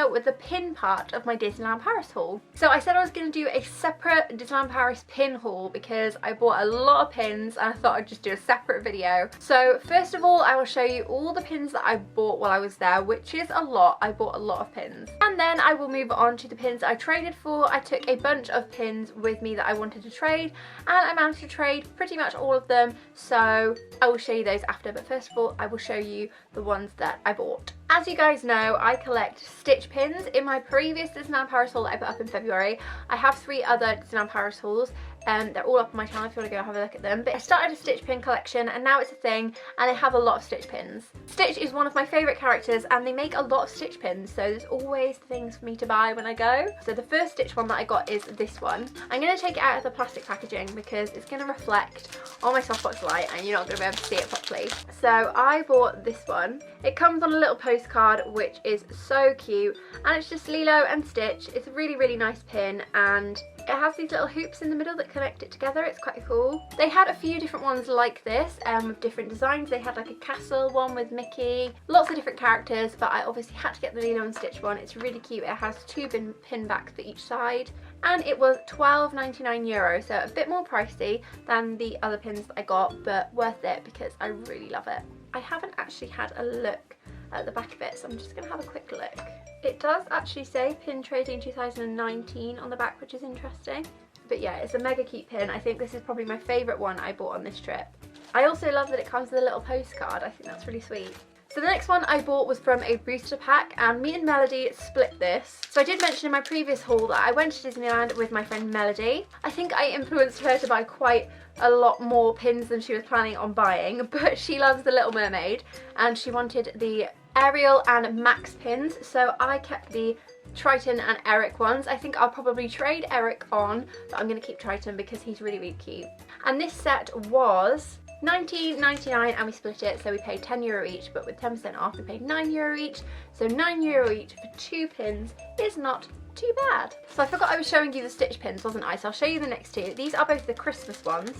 out with the pin part of my Disneyland Paris haul. So I said I was going to do a separate Disneyland Paris pin haul because I bought a lot of pins and I thought I'd just do a separate video. So first of all, I will show you all the pins that I bought while I was there, which is a lot. I bought a lot of pins. And then I will move on to the pins I traded for. I took a bunch of pins with me that I wanted to trade, and I managed to trade pretty much all of them, so I will show you those after. But first of all, I will show you the ones that I bought. As you guys know, I collect Stitch pins. In my previous Disneyland Paris haul that I put up in February, I have 3 other Disneyland Paris hauls. They're all up on my channel if you want to go have a look at them. But I started a Stitch pin collection and now it's a thing, and I have a lot of Stitch pins. Stitch is one of my favourite characters and they make a lot of Stitch pins, so there's always things for me to buy when I go. So the first Stitch one that I got is this one. I'm going to take it out of the plastic packaging because it's going to reflect on my softbox light and you're not going to be able to see it properly. So I bought this one. It comes on a little postcard which is so cute, and it's just Lilo and Stitch. It's a really, really nice pin and it has these little hoops in the middle that connect it together. It's quite cool. They had a few different ones like this with different designs. They had like a castle one with Mickey, lots of different characters, but I obviously had to get the Lilo and Stitch one. It's really cute. It has 2 pin backs for each side, and it was €12.99, so a bit more pricey than the other pins that I got, but worth it because I really love it. I haven't actually had a look at the back of it, so I'm just going to have a quick look. It does actually say Pin Trading 2019 on the back, which is interesting. But yeah, it's a mega cute pin. I think this is probably my favourite one I bought on this trip. I also love that it comes with a little postcard. I think that's really sweet. So the next one I bought was from a booster pack, and me and Melody split this. So I did mention in my previous haul that I went to Disneyland with my friend Melody. I think I influenced her to buy quite a lot more pins than she was planning on buying, but she loves the Little Mermaid and she wanted the Ariel and Max Pins, so I kept the Triton and Eric ones. I think I'll probably trade Eric on, but I'm going to keep Triton because he's really, really cute. And this set was £19.99 and we split it, so we paid €10 each, but with 10% off we paid €9 each, so €9 each for 2 pins is not too bad. So I forgot I was showing you the Stitch pins, wasn't I? So I'll show you the next 2. These are both the Christmas ones.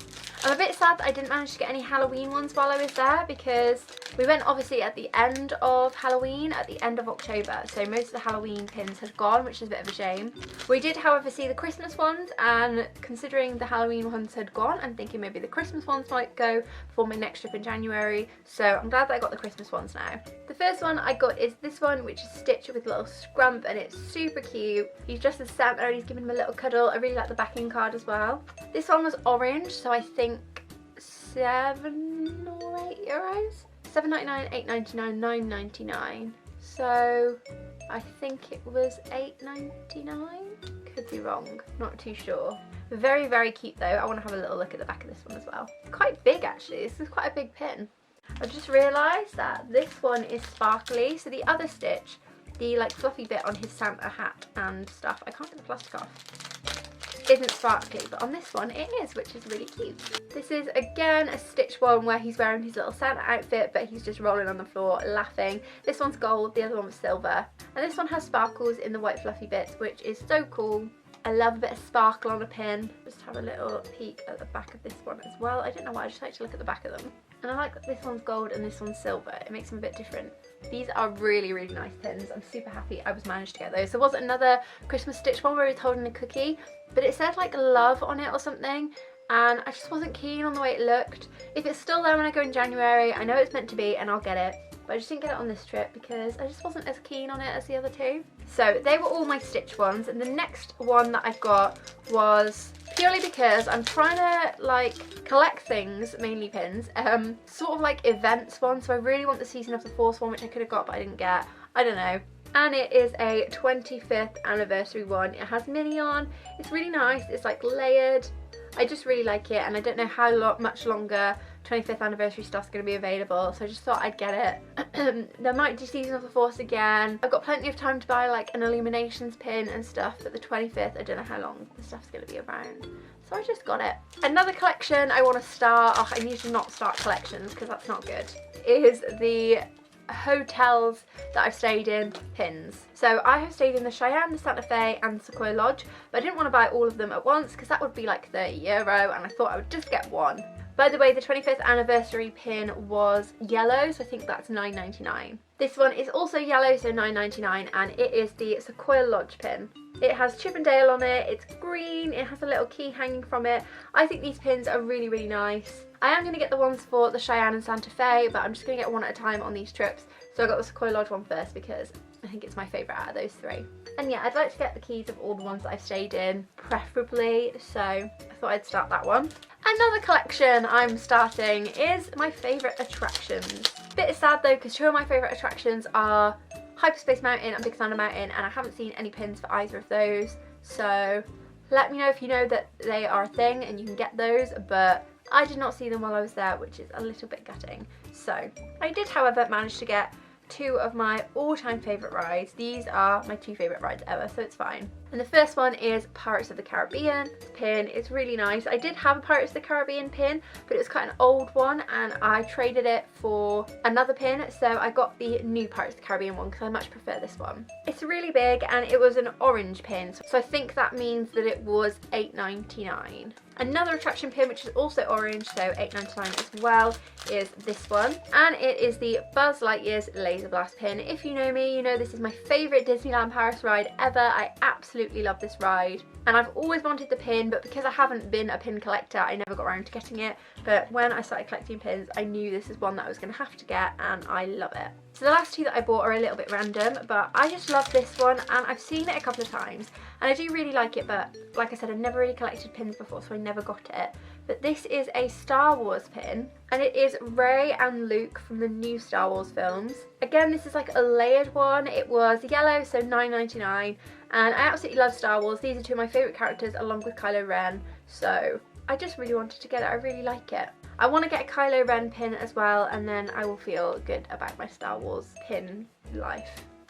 I'm a bit sad that I didn't manage to get any Halloween ones while I was there because we went obviously at the end of Halloween, at the end of October, so most of the Halloween pins had gone, which is a bit of a shame. We did however see the Christmas ones, and considering the Halloween ones had gone, I'm thinking maybe the Christmas ones might go before my next trip in January, so I'm glad that I got the Christmas ones now. The first one I got is this one, which is Stitch with a little scrump, and it's super cute. He's dressed as Santa and he's giving him a little cuddle. I really like the backing card as well. This one was orange, so I think €7 or €8. £7.99, £8.99, £9.99. So I think it was £8.99. Could be wrong, not too sure. Very, very cute though. I want to have a little look at the back of this one as well. It's quite big actually. This is quite a big pin. I just realised that this one is sparkly. So the other Stitch, the like fluffy bit on his Santa hat and stuff, I can't get the plastic off, isn't sparkly, but on this one it is, which is really cute. This is again a Stitch one where he's wearing his little Santa outfit, but he's just rolling on the floor laughing. This one's gold, the other one was silver, and this one has sparkles in the white fluffy bits, which is so cool. I love a bit of sparkle on a pin. Just have a little peek at the back of this one as well. I don't know why, I just like to look at the back of them. And I like that this one's gold and this one's silver. It makes them a bit different. These are really, really nice pins. I'm super happy I was managed to get those. There was another Christmas Stitch one where he was holding a cookie, but it said like love on it or something, and I just wasn't keen on the way it looked. If it's still there when I go in January, I know it's meant to be and I'll get it. But I just didn't get it on this trip because I just wasn't as keen on it as the other 2. So they were all my Stitch ones, and the next one that I got was purely because I'm trying to like collect things, mainly pins, sort of like events one. So I really want the Season of the Force one, which I could have got but I didn't get. I don't know. And it is a 25th anniversary one. It has Minnie on. It's really nice. It's like layered. I just really like it, and I don't know how much longer 25th anniversary stuff's going to be available, so I just thought I'd get it. There might be Season of the Force again. I've got plenty of time to buy like an Illuminations pin and stuff, but the 25th, I don't know how long the stuff's going to be around. So I just got it. Another collection I want to start, oh, I need to not start collections because that's not good, is the hotels that I've stayed in pins. So I have stayed in the Cheyenne, the Santa Fe and Sequoia Lodge, but I didn't want to buy all of them at once because that would be like €30, and I thought I would just get one. By the way, the 25th anniversary pin was yellow, so I think that's £9.99. This one is also yellow, so $9.99, and it is the Sequoia Lodge Pin. It has Chip and Dale on it, it's green, it has a little key hanging from it. I think these pins are really, really nice. I am going to get the ones for the Cheyenne and Santa Fe, but I'm just going to get one at a time on these trips. So I got the Sequoia Lodge one first because I think it's my favourite out of those three. And yeah, I'd like to get the keys of all the ones that I've stayed in, preferably, so I thought I'd start that one. Another collection I'm starting is my favourite attractions. Bit sad though, because two of my favourite attractions are Hyperspace Mountain and Big Thunder Mountain, and I haven't seen any pins for either of those, so let me know if you know that they are a thing and you can get those, but I did not see them while I was there, which is a little bit gutting. So I did, however, manage to get two of my all-time favourite rides. These are my two favourite rides ever, so it's fine. And the first one is Pirates of the Caribbean pin. It's really nice. I did have a Pirates of the Caribbean pin, but it was quite an old one, and I traded it for another pin, so I got the new Pirates of the Caribbean one because I much prefer this one. It's really big, and it was an orange pin, so I think that means that it was $8.99. Another attraction pin, which is also orange, so $8.99 as well, is this one. And it is the Buzz Lightyear's Laser Blast pin. If you know me, you know this is my favourite Disneyland Paris ride ever. I absolutely love this ride. And I've always wanted the pin, but because I haven't been a pin collector, I never got around to getting it. But when I started collecting pins, I knew this is one that I was going to have to get, and I love it. So the last two that I bought are a little bit random, but I just love this one, and I've seen it a couple of times, and I do really like it, but like I said, I've never really collected pins before, so I never got it. But this is a Star Wars pin, and it is Rey and Luke from the new Star Wars films. Again, this is like a layered one. It was yellow, so $9.99, and I absolutely love Star Wars. These are two of my favourite characters along with Kylo Ren, so I just really wanted to get it. I really like it. I want to get a Kylo Ren pin as well, and then I will feel good about my Star Wars pin life.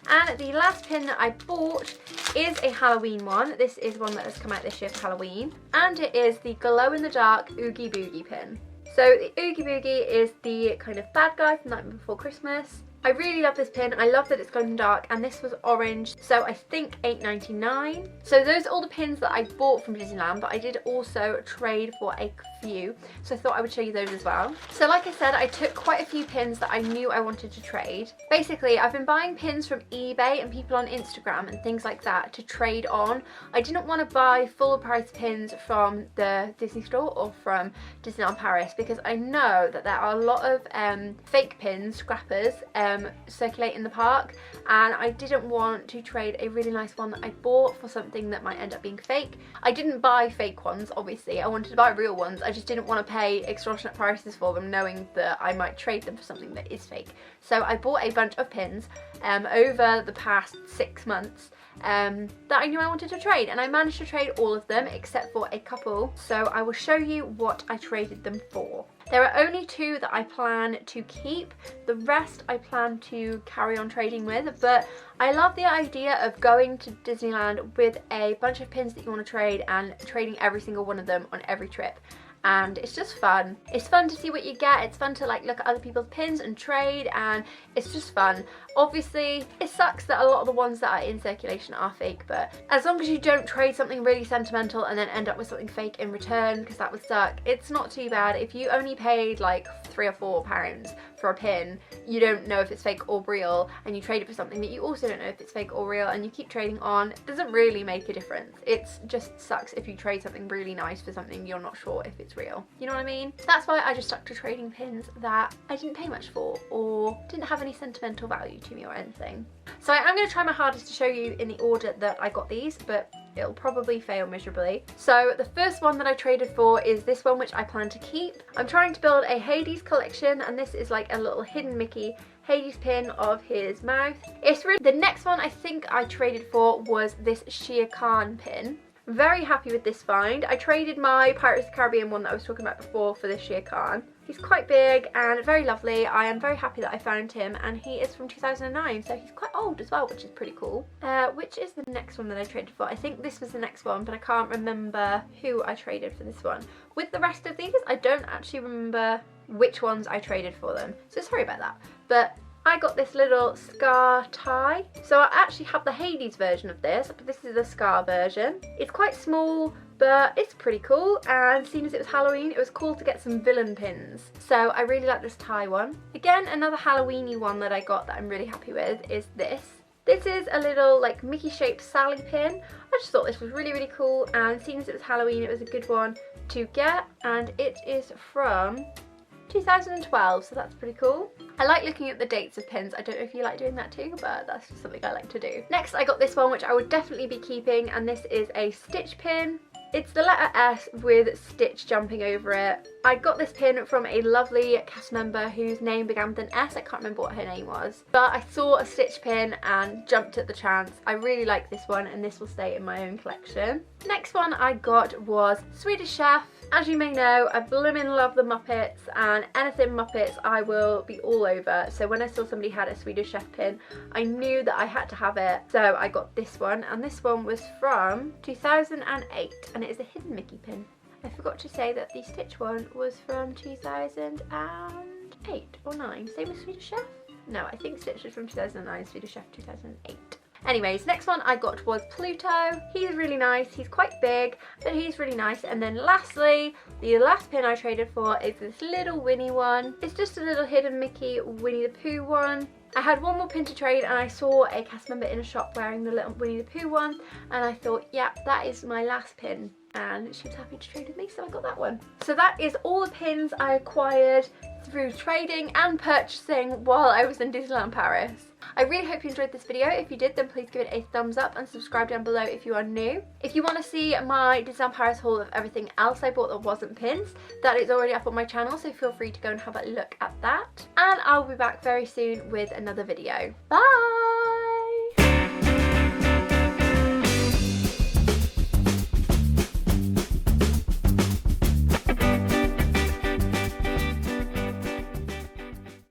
And the last pin that I bought is a Halloween one. This is one that has come out this year for Halloween, and it is the glow-in-the-dark Oogie Boogie pin. So the Oogie Boogie is the kind of bad guy from Nightmare Before Christmas. I really love this pin. I love that it's golden dark, and this was orange, so I think $8.99. So those are all the pins that I bought from Disneyland, but I did also trade for a few, so I thought I would show you those as well. So like I said, I took quite a few pins that I knew I wanted to trade. Basically, I've been buying pins from eBay and people on Instagram and things like that to trade on. I didn't want to buy full price pins from the Disney store or from Disneyland Paris, because I know that there are a lot of fake pins, scrappers, circulate in the park, and I didn't want to trade a really nice one that I bought for something that might end up being fake. I didn't buy fake ones, obviously. I wanted to buy real ones. I just didn't want to pay extortionate prices for them, knowing that I might trade them for something that is fake. So I bought a bunch of pins over the past 6 months that I knew I wanted to trade, and I managed to trade all of them except for a couple, so I will show you what I traded them for. There are only two that I plan to keep. The rest I plan to carry on trading with, but I love the idea of going to Disneyland with a bunch of pins that you want to trade and trading every single one of them on every trip. And it's just fun. It's fun to see what you get. It's fun to like look at other people's pins and trade, and it's just fun. Obviously, it sucks that a lot of the ones that are in circulation are fake, but as long as you don't trade something really sentimental and then end up with something fake in return, because that would suck, it's not too bad. If you only paid like £3 or £4 for a pin, you don't know if it's fake or real, and you trade it for something that you also don't know if it's fake or real, and you keep trading on, it doesn't really make a difference. It just sucks if you trade something really nice for something you're not sure if it's real. You know what I mean? That's why I just stuck to trading pins that I didn't pay much for or didn't have any sentimental value to me or anything. So I am going to try my hardest to show you in the order that I got these, but it'll probably fail miserably. So the first one that I traded for is this one, which I plan to keep. I'm trying to build a Hades collection, and this is like a little hidden Mickey Hades pin of his mouth. It's really... The next one I think I traded for was this Shere Khan pin. Very happy with this find. I traded my Pirates of the Caribbean one that I was talking about before for this Shere Khan. He's quite big and very lovely. I am very happy that I found him, and he is from 2009, so he's quite old as well, which is pretty cool. Which is the next one that I traded for? I think this was the next one, but I can't remember who I traded for this one. With the rest of these, I don't actually remember which ones I traded for them, so sorry about that. But I got this little scar tie. So I actually have the Hades version of this, but this is the scar version. It's quite small, but it's pretty cool, and seeing as it was Halloween, it was cool to get some villain pins. So I really like this tie one. Again, another Halloweeny one that I got that I'm really happy with is this. This is a little like Mickey shaped Sally pin. I just thought this was really, really cool, and seeing as it was Halloween, it was a good one to get, and it is from 2012, so that's pretty cool. I like looking at the dates of pins. I don't know if you like doing that too, but that's just something I like to do. Next, I got this one, which I would definitely be keeping, and this is a Stitch pin. It's the letter S with Stitch jumping over it. I got this pin from a lovely cast member whose name began with an S. I can't remember what her name was. But I saw a Stitch pin and jumped at the chance. I really like this one, and this will stay in my own collection. Next one I got was Swedish Chef. As you may know, I blooming love the Muppets, and anything Muppets I will be all over. So when I saw somebody had a Swedish Chef pin, I knew that I had to have it. So I got this one, and this one was from 2008, and it is a hidden Mickey pin. I forgot to say that the Stitch one was from 2008 or 9. Same as Swedish Chef? No, I think Stitch was from 2009, Swedish Chef 2008. Anyways, next one I got was Pluto. He's really nice. He's quite big, but he's really nice. And then lastly, the last pin I traded for is this little Winnie one. It's just a little hidden Mickey Winnie the Pooh one. I had one more pin to trade, and I saw a cast member in a shop wearing the little Winnie the Pooh one, and I thought, yeah, that is my last pin. And she was happy to trade with me, so I got that one. So that is all the pins I acquired through trading and purchasing while I was in Disneyland Paris. I really hope you enjoyed this video. If you did, then please give it a thumbs up and subscribe down below if you are new. If you want to see my Disneyland Paris haul of everything else I bought that wasn't pins, that is already up on my channel, so feel free to go and have a look at that. And I'll be back very soon with another video. Bye!